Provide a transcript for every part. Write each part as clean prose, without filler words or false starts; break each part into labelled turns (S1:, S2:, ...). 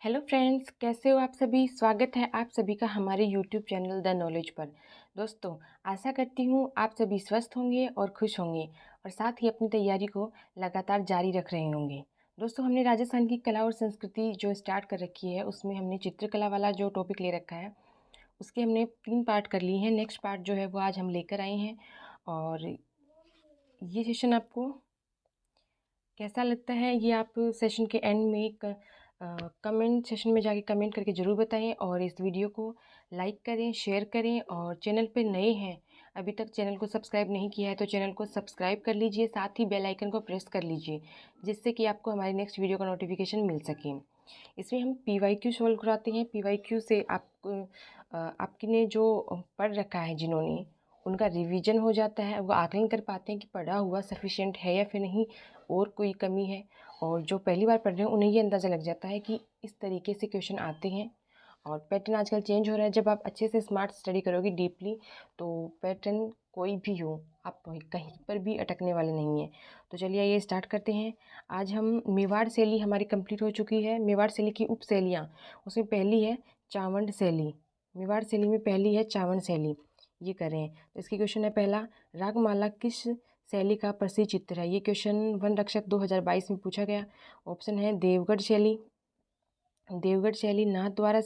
S1: Hello friends, कैसे हो आप सभी। स्वागत है आप सभी का हमारे यूट्यूब चैनल द नॉलेज पर। दोस्तों, आशा करती हूँ आप सभी स्वस्थ होंगे और खुश होंगे और साथ ही अपनी तैयारी को लगातार जारी रख रहे होंगे। दोस्तों, हमने राजस्थान की कला और संस्कृति जो स्टार्ट कर रखी है उसमें हमने चित्रकला वाला जो टॉपिक ले रखा है उसके हमने 3 पार्ट कर लिए हैं। नेक्स्ट पार्ट जो है वो आज हम लेकर आए हैं। और ये सेशन आपको कैसा लगता है ये आप सेशन के एंड में कमेंट सेशन में जाके कमेंट करके ज़रूर बताएं। और इस वीडियो को लाइक करें, शेयर करें और चैनल पे नए हैं, अभी तक चैनल को सब्सक्राइब नहीं किया है तो चैनल को सब्सक्राइब कर लीजिए, साथ ही बेल आइकन को प्रेस कर लीजिए जिससे कि आपको हमारी नेक्स्ट वीडियो का नोटिफिकेशन मिल सके। इसमें हम PYQ सॉल्व कराते हैं। PYQ से आपने जो पढ़ रखा है जिन्होंने, उनका रिवीजन हो जाता है, वो आकलन कर पाते हैं कि पढ़ा हुआ सफिशिएंट है या फिर नहीं और कोई कमी है। और जो पहली बार पढ़ रहे हैं उन्हें ये अंदाज़ा लग जाता है कि इस तरीके से क्वेश्चन आते हैं। और पैटर्न आजकल चेंज हो रहा है। जब आप अच्छे से स्मार्ट स्टडी करोगे डीपली तो पैटर्न कोई भी हो, आप कहीं पर भी अटकने वाले नहीं हैं। तो चलिए ये स्टार्ट करते हैं। आज हम मेवाड़ शैली हमारी कंप्लीट हो चुकी है। मेवाड़ शैली की उप शैलियाँ, उसमें पहली है चावंड शैली। मेवाड़ शैली में पहली है चावंड शैली। ये करें तो इसकी क्वेश्चन है पहला, रागमाला किस शैली का प्रसिद्ध चित्र है। ये क्वेश्चन वन रक्षक 2022 में पूछा गया। ऑप्शन है देवगढ़ शैली, देवगढ़ शैली, नाथद्वारा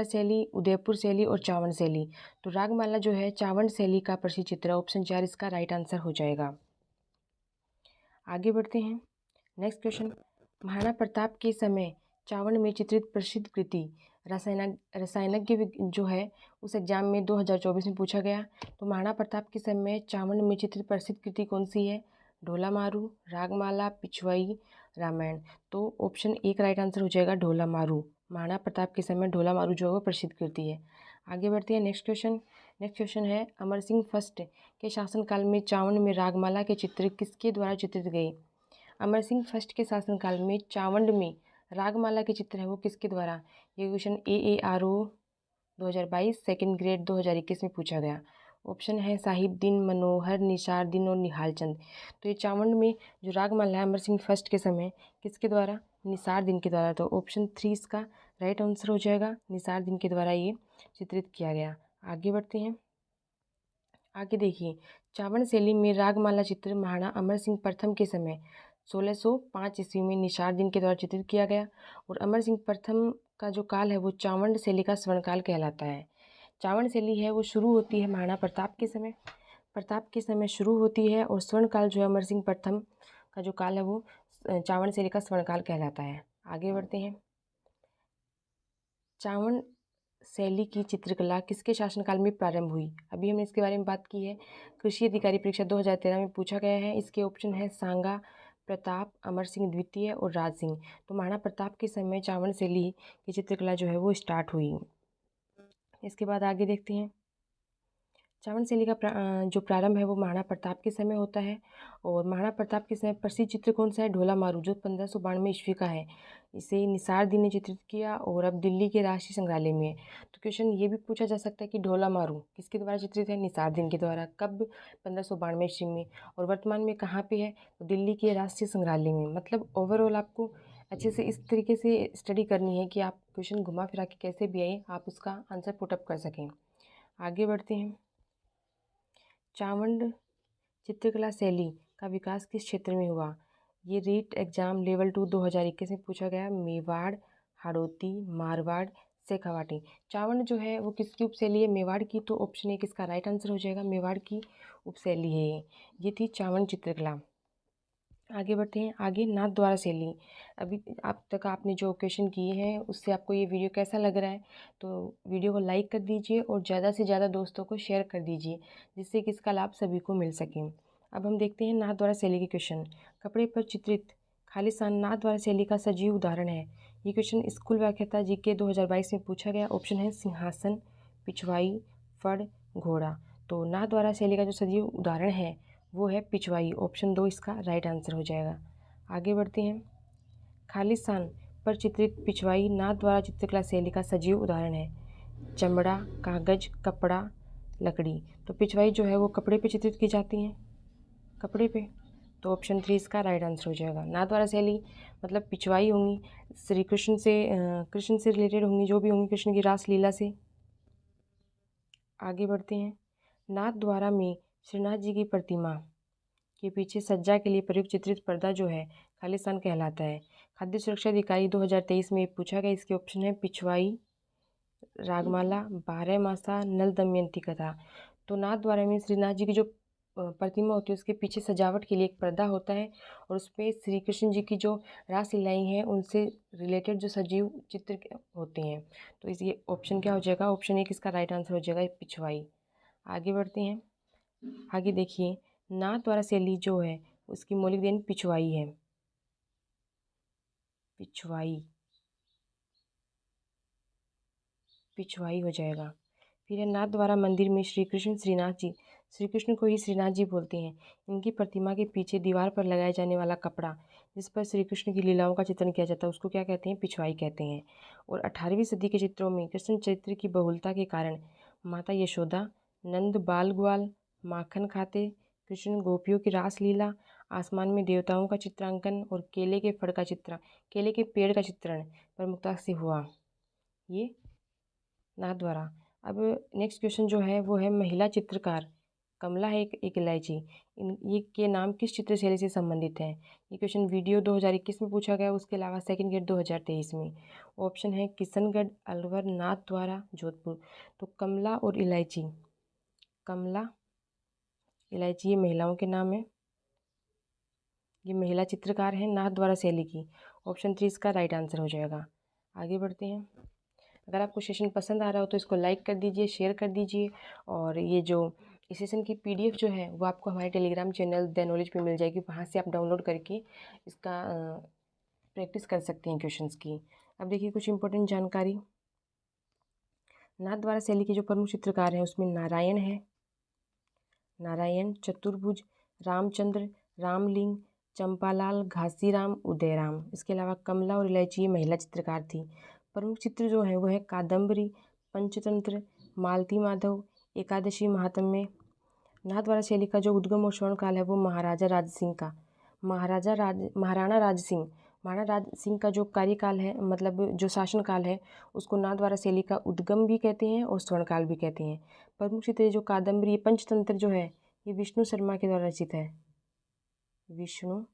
S1: शैली, उदयपुर शैली और चावंड शैली। तो रागमाला जो है चावंड शैली का प्रसिद्ध चित्र है। ऑप्शन 4 इसका राइट आंसर हो जाएगा। आगे बढ़ते हैं। नेक्स्ट क्वेश्चन, महाराणा प्रताप के समय चावंड में चित्रित प्रसिद्ध कृति रसायनज्ञ जो है उस एग्जाम में 2024 में पूछा गया। तो महाराणा प्रताप के समय चावंड में चित्रित प्रसिद्ध कृति कौन सी है। ढोला मारू, रागमाला, पिछवाई, रामायण। तो ऑप्शन 1 राइट आंसर हो जाएगा ढोला मारू। महाराणा प्रताप के समय ढोला मारू जो है वो प्रसिद्ध कृति है। आगे बढ़ते हैं। नेक्स्ट क्वेश्चन है, अमर सिंह फर्स्ट के शासनकाल में चावंड में रागमाला के चित्र किसके द्वारा चित्रित गए। अमर सिंह फर्स्ट के शासनकाल में चावंड में रागमाला के चित्र है वो किसके द्वारा। ये क्वेश्चन AARO 2022 सेकेंड ग्रेड 2021 में पूछा गया। ऑप्शन है साहिबदीन, मनोहर, निसारदीन और निहालचंद। तो ये चावंड में जो रागमाला है अमर सिंह फर्स्ट के समय किसके द्वारा, निसारदीन के द्वारा। तो ऑप्शन 3 इसका राइट आंसर हो जाएगा, निसारदीन के द्वारा ये चित्रित किया गया। आगे बढ़ते हैं। आगे देखिए, चावंड शैली में रागमाला चित्र महाराणा अमर सिंह प्रथम के समय 1605 ईस्वी में निसारदीन के द्वारा चित्रित किया गया। और अमर सिंह प्रथम का जो काल है वो चावंड शैली का स्वर्णकाल कहलाता है। चावंड शैली है वो शुरू होती है महाराणा प्रताप के समय शुरू होती है और स्वर्णकाल जो है अमर सिंह प्रथम का जो काल है वो चावंड शैली का स्वर्णकाल कहलाता है। आगे बढ़ते हैं। चावंड शैली की चित्रकला किसके शासनकाल में प्रारंभ हुई। अभी हमने इसके बारे में बात की है। कृषि अधिकारी परीक्षा 2013 में पूछा गया है। इसके ऑप्शन है सांगा, प्रताप, अमर सिंह द्वितीय और राज सिंह। तो महाराणा प्रताप के समय चावंड शैली की चित्रकला जो है वो स्टार्ट हुई। इसके बाद आगे देखते हैं। चावंड शैली का जो प्रारंभ है वो महाराणा प्रताप के समय होता है। और महाराणा प्रताप के समय प्रसिद्ध चित्र कौन सा है, ढोला मारू, जो 1592 ईस्वी का है। इसे निसारदीन ने चित्रित किया और अब दिल्ली के राष्ट्रीय संग्रहालय में है। तो क्वेश्चन ये भी पूछा जा सकता है कि ढोला मारू किसके द्वारा चित्रित है, निसारदीन के द्वारा। कब, 1592 ईस्वी में। और वर्तमान में कहाँ पे है, तो दिल्ली के राष्ट्रीय संग्रहालय में। मतलब ओवरऑल आपको अच्छे से इस तरीके से स्टडी करनी है कि आप क्वेश्चन घुमा फिरा के कैसे भी आए आप उसका आंसर पुटअप कर सकें। आगे बढ़ते हैं। चावंड चित्रकला शैली का विकास किस क्षेत्र में हुआ। ये रीट एग्जाम लेवल 2 2021 में पूछा गया। मेवाड़, हाड़ौती, मारवाड़, शेखावाटी। चावंड जो है वो किसकी उपशैली है, मेवाड़ की। तो ऑप्शन 1 इसका राइट आंसर हो जाएगा, मेवाड़ की उपशैली है ये थी चावंड चित्रकला। आगे बढ़ते हैं। आगे नाथद्वारा शैली। अभी अब तक आपने जो क्वेश्चन किए हैं उससे आपको ये वीडियो कैसा लग रहा है, तो वीडियो को लाइक कर दीजिए और ज़्यादा से ज़्यादा दोस्तों को शेयर कर दीजिए जिससे कि इसका लाभ सभी को मिल सके। अब हम देखते हैं नाथद्वारा शैली के क्वेश्चन। कपड़े पर चित्रित खालिस्तान नाथद्वारा शैली का सजीव उदाहरण है। ये क्वेश्चन स्कूल व्याख्याता GK 2022 में पूछा गया। ऑप्शन है सिंहासन, पिछवाई, फड़, घोड़ा। तो नाथद्वारा शैली का जो सजीव उदाहरण है वो है पिछवाई। ऑप्शन 2 इसका राइट आंसर हो जाएगा। आगे बढ़ते हैं। खालिस्तान पर चित्रित पिछवाई नाथद्वारा चित्रकला शैली का सजीव उदाहरण है। चमड़ा, कागज, कपड़ा, लकड़ी। तो पिछवाई जो है वो कपड़े पे चित्रित की जाती हैं, कपड़े पे। तो ऑप्शन 3 इसका राइट आंसर हो जाएगा। नाथ द्वारा शैली मतलब पिछवाई होंगी, श्री कृष्ण से कृष्ण से रिलेटेड होंगी, जो भी होंगी कृष्ण की रास लीला से। आगे बढ़ते हैं। नाथ द्वारा में श्रीनाथ जी की प्रतिमा के पीछे सज्जा के लिए प्रयुक्त चित्रित पर्दा जो है खालिस्तान कहलाता है। खाद्य सुरक्षा अधिकारी 2023 में पूछा गया, इसके ऑप्शन है पिछवाई, रागमाला, बारहमासा, नल दमयंती कथा। तो नाथ द्वारा में श्रीनाथ जी की जो प्रतिमा होती है उसके पीछे सजावट के लिए एक पर्दा होता है और उसपे श्री कृष्ण जी की जो रासलीलाएँ हैं उनसे रिलेटेड जो सजीव चित्र होते हैं। तो इस ये ऑप्शन क्या हो जाएगा, ऑप्शन 1 इसका राइट आंसर हो जाएगा पिछवाई। आगे बढ़ते हैं। आगे देखिए, नाथ द्वारा शैली जो है उसकी मौलिक देन पिछवाई है। पिछवाई पिछवाई हो जाएगा। फिर है नाथ द्वारा मंदिर में श्री कृष्ण श्रीनाथ जी, श्री कृष्ण को ही श्रीनाथ जी बोलते हैं। इनकी प्रतिमा के पीछे दीवार पर लगाया जाने वाला कपड़ा जिस पर श्री कृष्ण की लीलाओं का चित्रण किया जाता है उसको क्या कहते हैं, पिछवाई कहते हैं। और 18वीं सदी के चित्रों में कृष्ण चरित्र की बहुलता के कारण माता यशोदा, नंद बाल ग्वाल, माखन खाते, कृष्ण गोपियों की रासलीला, आसमान में देवताओं का चित्रांकन और केले के पेड़ का चित्रण प्रमुखता से हुआ, ये नाथ द्वारा। अब नेक्स्ट क्वेश्चन जो है वो है महिला चित्रकार कमला है एक इलायची, इन ये के नाम किस चित्र शैली से संबंधित है। ये क्वेश्चन वीडियो 2021 में पूछा गया, उसके अलावा सेकंड गेट 2023 में। ऑप्शन है किशनगढ़, अलवर, नाथ द्वारा, जोधपुर। तो कमला और इलायची, कमला इलायची ये महिलाओं के नाम है, ये महिला चित्रकार हैं नाथ द्वारा शैली की। ऑप्शन 3 इसका राइट आंसर हो जाएगा। आगे बढ़ते हैं। अगर आपको सेशन पसंद आ रहा हो तो इसको लाइक कर दीजिए, शेयर कर दीजिए। और ये जो इस सेशन की पीडीएफ जो है वो आपको हमारे टेलीग्राम चैनल द नॉलेज पे मिल जाएगी, वहाँ से आप डाउनलोड करके इसका प्रैक्टिस कर सकते हैं क्वेश्चंस की। अब देखिए कुछ इंपॉर्टेंट जानकारी। नाथ द्वारा शैली के जो प्रमुख चित्रकार हैं उसमें नारायण है, नारायण, चतुर्भुज, रामचंद्र, रामलिंग, चंपालाल, घासीराम, उदयराम। इसके अलावा कमला और इलायची ये महिला चित्रकार थी। प्रमुख चित्र जो है वो है कादम्बरी, पंचतंत्र, मालती माधव, एकादशी महात्म्य। नाथ द्वारा शैली का जो उद्गम और स्वर्ण काल है वो महाराणा राज सिंह का जो कार्यकाल है, मतलब जो शासन काल है, उसको नाथ द्वारा शैली का उद्गम भी कहते हैं और स्वर्णकाल भी कहते हैं। प्रमुख चित्र जो कादम्बरी पंचतंत्र जो है ये विष्णु शर्मा के द्वारा रचित है, विष्णु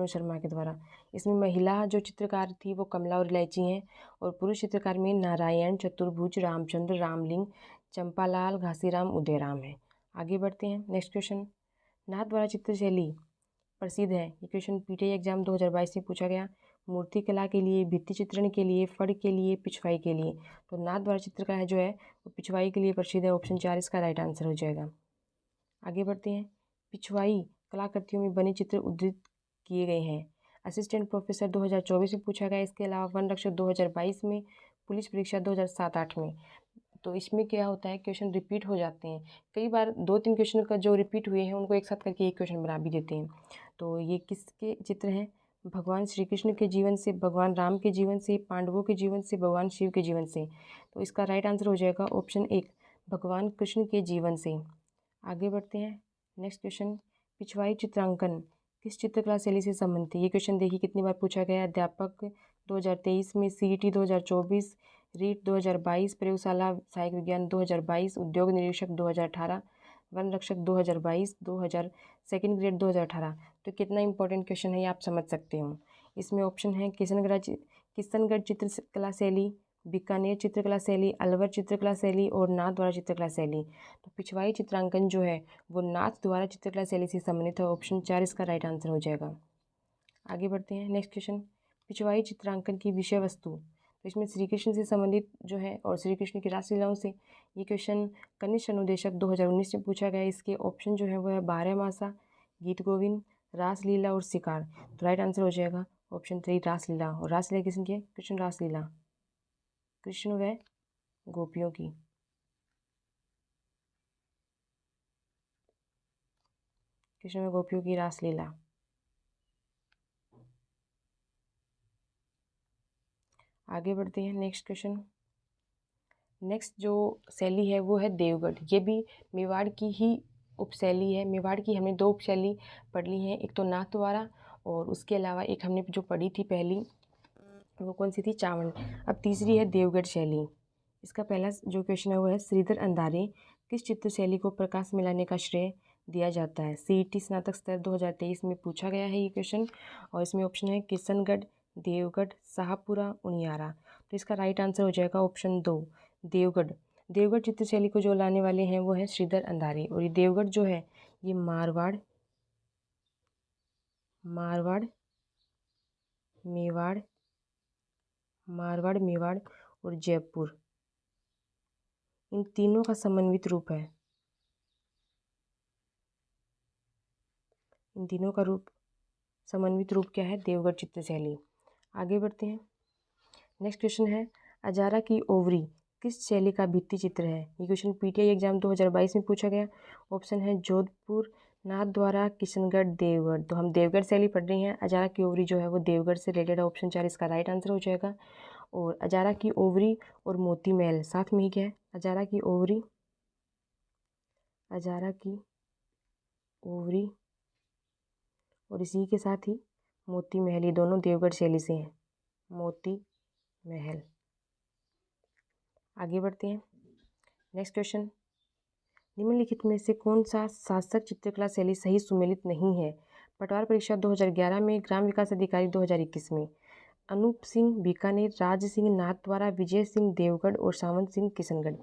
S1: शर्मा के द्वारा। इसमें महिला जो चित्रकार थी वो कमला और इलायची हैं और पुरुष चित्रकार में नारायण, चतुर्भुज, रामचंद्र, रामलिंग, चंपालाल, घासीराम, उदयराम है। आगे बढ़ते हैं। नेक्स्ट क्वेश्चन, नाथ द्वारा चित्रशैली प्रसिद्ध है। ये क्वेश्चन पीटीआई एग्जाम 2022 में पूछा गया। मूर्ति कला के लिए, भित्ति चित्रण के लिए, फड़ के लिए, पिछवाई के लिए। तो नाथ द्वारा चित्रकला जो है वो पिछवाई के लिए प्रसिद्ध है। ऑप्शन 4 इसका राइट आंसर हो जाएगा। आगे बढ़ते हैं। पिछवाई कलाकृतियों में बने चित्र उद्धृत किए गए हैं। असिस्टेंट प्रोफेसर 2024 में पूछा गया। इसके अलावा वन रक्षक 2022 में, पुलिस परीक्षा 2007-8 में। तो इसमें क्या होता है, क्वेश्चन रिपीट हो जाते हैं कई बार, 2-3 क्वेश्चन का जो रिपीट हुए हैं उनको एक साथ करके एक क्वेश्चन बना भी देते हैं। तो ये किसके चित्र हैं, भगवान श्री कृष्ण के जीवन से, भगवान राम के जीवन से, पांडवों के जीवन से, भगवान शिव के जीवन से। तो इसका राइट आंसर हो जाएगा ऑप्शन 1, भगवान कृष्ण के जीवन से। आगे बढ़ते हैं। नेक्स्ट क्वेश्चन, पिछवाई चित्रांकन किस चित्रकला शैली से संबंधित है। ये क्वेश्चन देखिए कितनी बार पूछा गया है। अध्यापक 2023 में, सीईटी 2024, रीट 2022, प्रयोगशाला सहायक विज्ञान 2022, उद्योग निरीक्षक 2018, वन रक्षक 2022, 2000 सेकेंड ग्रेड 2018। तो कितना इंपॉर्टेंट क्वेश्चन है ये आप समझ सकते हो। इसमें ऑप्शन है किशनगढ़ चित्रकला शैली, बीकानेर चित्रकला शैली, अलवर चित्रकला शैली और नाथ द्वारा चित्रकला शैली। तो पिछवाई चित्रांकन जो है वो नाथ द्वारा चित्रकला शैली से संबंधित है। ऑप्शन 4 इसका राइट आंसर हो जाएगा। आगे बढ़ते हैं। नेक्स्ट क्वेश्चन, पिछवाई चित्रांकन की विषय वस्तु। तो इसमें श्री कृष्ण से संबंधित जो है और श्री कृष्ण की रासलीलाओं से। ये क्वेश्चन कनिष्ठ अनुदेशक 2019 में पूछा गया। इसके ऑप्शन जो है वो है बारहमासा, गीत गोविंद, रासलीला और शिकार। तो राइट आंसर हो जाएगा ऑप्शन 3 रासलीला। और रासलीला किसने की है, कृष्ण रासलीला, कृष्ण व गोपियों की। कृष्ण व गोपियों की रासलीला। आगे बढ़ते हैं। नेक्स्ट क्वेश्चन, नेक्स्ट जो शैली है वो है देवगढ़। ये भी मेवाड़ की ही उपशैली है। मेवाड़ की हमने 2 उपशैली पढ़ ली हैं, एक तो नाथद्वारा और उसके अलावा एक हमने जो पढ़ी थी पहली वो कौन सी थी, चावंड। अब तीसरी है देवगढ़ शैली। इसका पहला जो क्वेश्चन है वो है श्रीधर अंधारे किस चित्र शैली को प्रकाश में लाने का श्रेय दिया जाता है। सीईटी स्नातक स्तर 2023 में पूछा गया है ये क्वेश्चन और इसमें ऑप्शन है किशनगढ़, देवगढ़, शाहपुरा, उनियारा। तो इसका राइट आंसर हो जाएगा ऑप्शन 2 देवगढ़। देवगढ़ चित्र शैली को जो लाने वाले हैं वो है श्रीधर अंधारे और ये देवगढ़ जो है ये मारवाड़, मेवाड़, मेवाड़ और जयपुर, इन तीनों का समन्वित रूप है। इन तीनों का समन्वित रूप क्या है, देवगढ़ चित्र शैली। आगे बढ़ते हैं। नेक्स्ट क्वेश्चन है अजारा की ओवरी किस शैली का भित्ति चित्र है। ये क्वेश्चन पीटीआई एग्जाम 2022 में पूछा गया। ऑप्शन है जोधपुर, नाथद्वारा, किशनगढ़, देवगढ़। तो हम देवगढ़ शैली पढ़ रही हैं। अजारा की ओवरी जो है वो देवगढ़ से रिलेटेड है। ऑप्शन 4 इसका राइट आंसर हो जाएगा। और अजारा की ओवरी और मोती महल साथ में ही क्या है, अजारा की ओवरी और इसी के साथ ही मोती महल, ये दोनों देवगढ़ शैली से हैं। मोती महल। आगे बढ़ते हैं। नेक्स्ट क्वेश्चन निम्नलिखित में से कौन सा शासक चित्रकला शैली सही सुमेलित नहीं है। पटवार परीक्षा 2011 में, ग्राम विकास अधिकारी 2021 में। अनूप सिंह बीकानेर, राज सिंह नाथद्वारा, विजय सिंह देवगढ़ और सावंत सिंह किशनगढ़।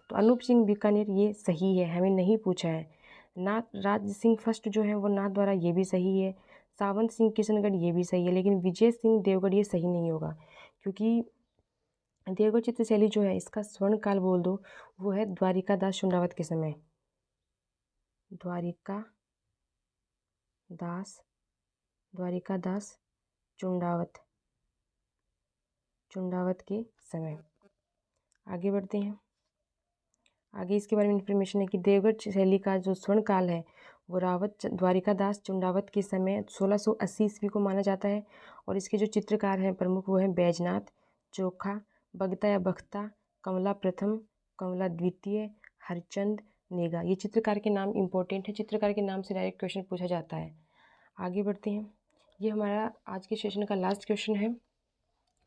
S1: तो अनूप सिंह बीकानेर ये सही है, हमें नहीं पूछा है। राज सिंह फर्स्ट जो है वो नाथद्वारा, ये भी सही है। सावंत सिंह किशनगढ़ ये भी सही है, लेकिन विजय सिंह देवगढ़ ये सही नहीं होगा क्योंकि देवगढ़ चित्र शैली जो है इसका स्वर्ण काल बोल दो वो है द्वारिकादास चुंडावत के समय। द्वारिकादास चुंडावत के समय। आगे बढ़ते हैं। आगे इसके बारे में इंफॉर्मेशन है कि देवगढ़ शैली का जो स्वर्ण काल है वो द्वारिकादास चुंडावत के समय 1680 ईस्वी को माना जाता है। और इसके जो चित्रकार हैं प्रमुख वो हैं बैजनाथ, चोखा, बगता या बख्ता, कमला प्रथम, कमला द्वितीय, हरचंद, नेगा। ये चित्रकार के नाम इंपॉर्टेंट है, चित्रकार के नाम से डायरेक्ट क्वेश्चन पूछा जाता है। आगे बढ़ते हैं। ये हमारा आज के सेशन का लास्ट क्वेश्चन है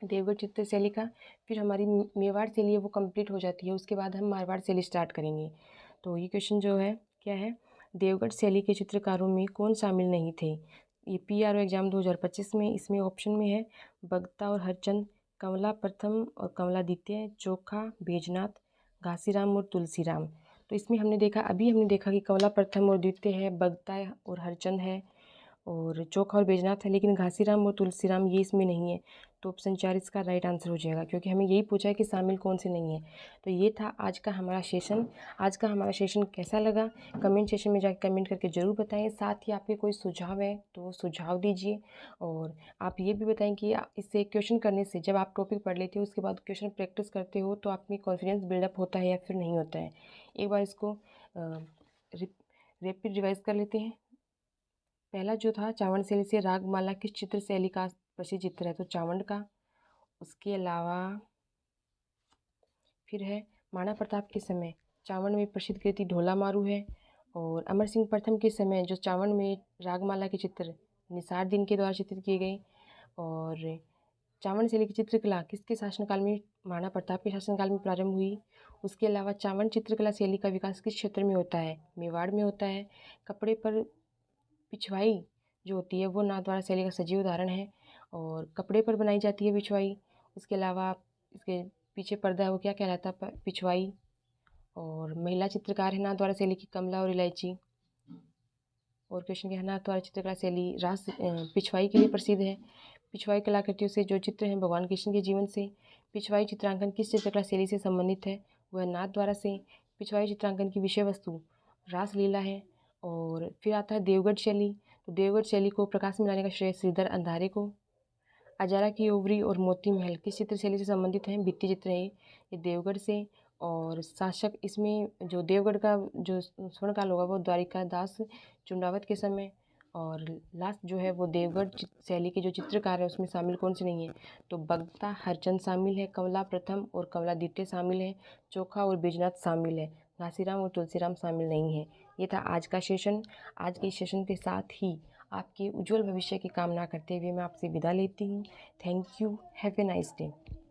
S1: देवगढ़ चित्र शैली का। फिर हमारी मेवाड़ शैली है वो कंप्लीट हो जाती है, उसके बाद हम मारवाड़ शैली स्टार्ट करेंगे। तो ये क्वेश्चन जो है क्या है, देवगढ़ शैली के चित्रकारों में कौन शामिल नहीं थे। ये PRO एग्जाम 2025 में, इसमें ऑप्शन में है बगता और हरचंद, कमला प्रथम और कमला द्वितीय, चोखा, बैजनाथ, घासीराम और तुलसीराम। तो इसमें हमने देखा कि कमला प्रथम और द्वितीय है, बगता और हरचंद है और चोखा और बैजनाथ है, लेकिन घासीराम और तुलसीराम ये इसमें नहीं है। तो ऑप्शन 4 इसका राइट आंसर हो जाएगा क्योंकि हमें यही पूछा है कि शामिल कौन से नहीं है। तो ये था आज का हमारा सेशन। आज का हमारा सेशन कैसा लगा कमेंट सेशन में जाकर कमेंट करके ज़रूर बताएं। साथ ही आपके कोई सुझाव है तो सुझाव दीजिए और आप ये भी बताएं कि इससे क्वेश्चन करने से जब आप टॉपिक पढ़ लेते हो उसके बाद क्वेश्चन प्रैक्टिस करते हो तो आप में कॉन्फिडेंस बिल्डअप होता है या फिर नहीं होता है। एक बार इसको रैपिड रिवाइज कर लेते हैं। पहला जो था चावंड शैली से रागमाला किस चित्र शैली का प्रसिद्ध चित्र है, तो चावंड का। उसके अलावा फिर है महाराणा प्रताप के समय चावंड में प्रसिद्ध कृति ढोला मारू है। और अमर सिंह प्रथम के समय जो चावंड में रागमाला के चित्र निसार दिन के द्वारा चित्रित किए गए। और चावंड शैली की चित्रकला किसके शासनकाल में, महाराणा प्रताप के शासनकाल में प्रारंभ हुई। उसके अलावा चावंड चित्रकला शैली का विकास किस क्षेत्र में होता है, मेवाड़ में होता है। कपड़े पर पिछवाई जो होती है वो नाथद्वारा शैली का सजीव उदाहरण है और कपड़े पर बनाई जाती है पिछवाई। उसके अलावा इसके पीछे पर्दा है वो क्या कहलाता है, पिछवाई। और महिला चित्रकार है नाथद्वारा शैली की कमला और इलायची। और क्वेश्चन क्या है, नाथद्वारा चित्रकला शैली रास पिछवाई के लिए प्रसिद्ध है। पिछवाई कलाकृतियों से जो चित्र हैं भगवान कृष्ण के जीवन से। पिछवाई चित्रांकन किस चित्रकला शैली से संबंधित है, वह नाथद्वारा से। पिछवाई चित्रांकन की विषय वस्तु रासलीला है। और फिर आता है देवगढ़ शैली। तो देवगढ़ शैली को प्रकाश में लाने का श्रेय श्रीधर अंधारे को। अजारा की ओवरी और मोती महल किस चित्र शैली से संबंधित हैं, भित्ति चित्र है ये देवगढ़ से। और शासक इसमें जो देवगढ़ का जो स्वर्णकाल होगा वो द्वारिकादास चुंडावत के समय। और लास्ट जो है वो देवगढ़ शैली के जो चित्रकार है उसमें शामिल कौन से नहीं है, तो बगता हरचंद शामिल है, कमला प्रथम और कमला द्वितीय शामिल है, चोखा और बैजनाथ शामिल है, घासीराम और तुलसीराम शामिल नहीं है। ये था आज का सेशन। आज के सेशन के साथ ही आपके उज्जवल भविष्य की कामना करते हुए मैं आपसे विदा लेती हूँ। Thank you. Have a nice day.